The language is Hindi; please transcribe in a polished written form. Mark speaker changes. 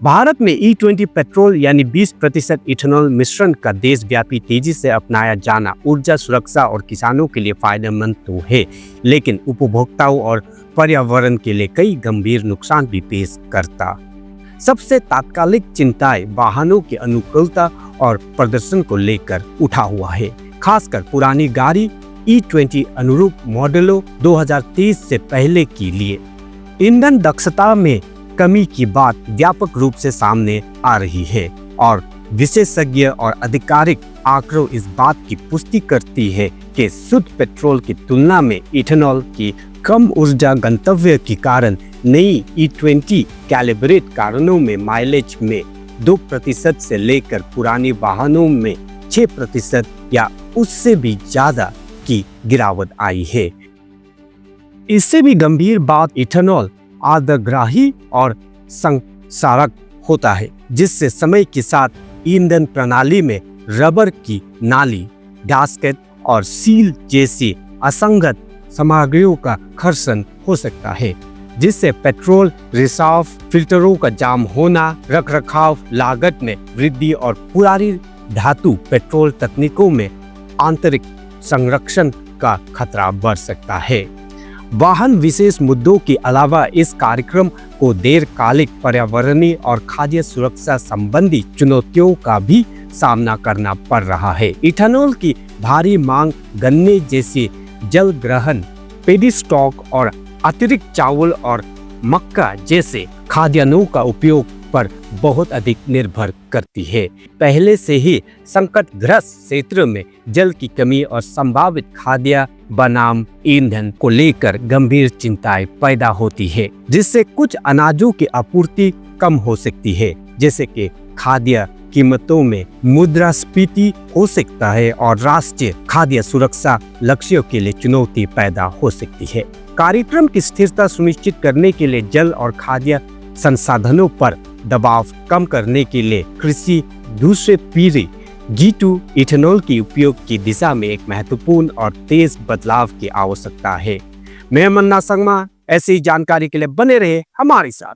Speaker 1: भारत में E20 पेट्रोल यानी 20% इथेनॉल मिश्रण का देशव्यापी तेजी से अपनाया जाना ऊर्जा सुरक्षा और किसानों के लिए फायदेमंद तो है, लेकिन उपभोक्ताओं और पर्यावरण के लिए कई गंभीर नुकसान भी पेश करता। सबसे तात्कालिक चिंताएं वाहनों की अनुकूलता और प्रदर्शन को लेकर उठा हुआ है, खासकर पुरानी गाड़ी E20 अनुरूप मॉडलों 2030 से पहले के लिए। ईंधन दक्षता में कमी की बात व्यापक रूप से सामने आ रही है और विशेषज्ञ और आधिकारिक आंकड़ों इस बात की पुष्टि करती है कि शुद्ध पेट्रोल की तुलना में इथेनॉल की कम ऊर्जा गंतव्य के कारण नई E20 कैलिब्रेट कारों में माइलेज में 2% से लेकर पुराने वाहनों में 6% या उससे भी ज्यादा की गिरावट आई है। इससे भी गंभीर बात इथेनॉल आर्द्रग्राही और संक्षारक होता है, जिससे समय के साथ ईंधन प्रणाली में रबर की नाली, गैस्केट और सील जैसी असंगत सामग्रियों का घर्षण हो सकता है, जिससे पेट्रोल रिसाव, फिल्टरों का जाम होना, रखरखाव लागत में वृद्धि और पुरानी धातु पेट्रोल तकनीकों में आंतरिक संरक्षण का खतरा बढ़ सकता है। वाहन विशेष मुद्दों के अलावा इस कार्यक्रम को दीर्घकालिक पर्यावरणीय और खाद्य सुरक्षा संबंधी चुनौतियों का भी सामना करना पड़ रहा है। इथेनॉल की भारी मांग गन्ने जैसे जल ग्रहण, पेडी स्टॉक और अतिरिक्त चावल और मक्का जैसे खाद्यान्नों का उपयोग पर बहुत अधिक निर्भर करती है। पहले से ही संकटग्रस्त क्षेत्र में जल की कमी और संभावित खाद्य बनाम ईंधन को लेकर गंभीर चिंताएं पैदा होती है, जिससे कुछ अनाजों की आपूर्ति कम हो सकती है, जैसे कि खाद्य कीमतों में मुद्रास्फीति हो सकता है और राष्ट्रीय खाद्य सुरक्षा लक्ष्यों के लिए चुनौती पैदा हो सकती है। कार्यक्रम की स्थिरता सुनिश्चित करने के लिए जल और खाद्य संसाधनों पर दबाव कम करने के लिए कृषि दूसरे पीढ़ी G2 इथेनॉल के उपयोग की दिशा में एक महत्वपूर्ण और तेज बदलाव की आवश्यकता है। मैं मन्ना संगमा, ऐसी जानकारी के लिए बने रहे हमारे साथ।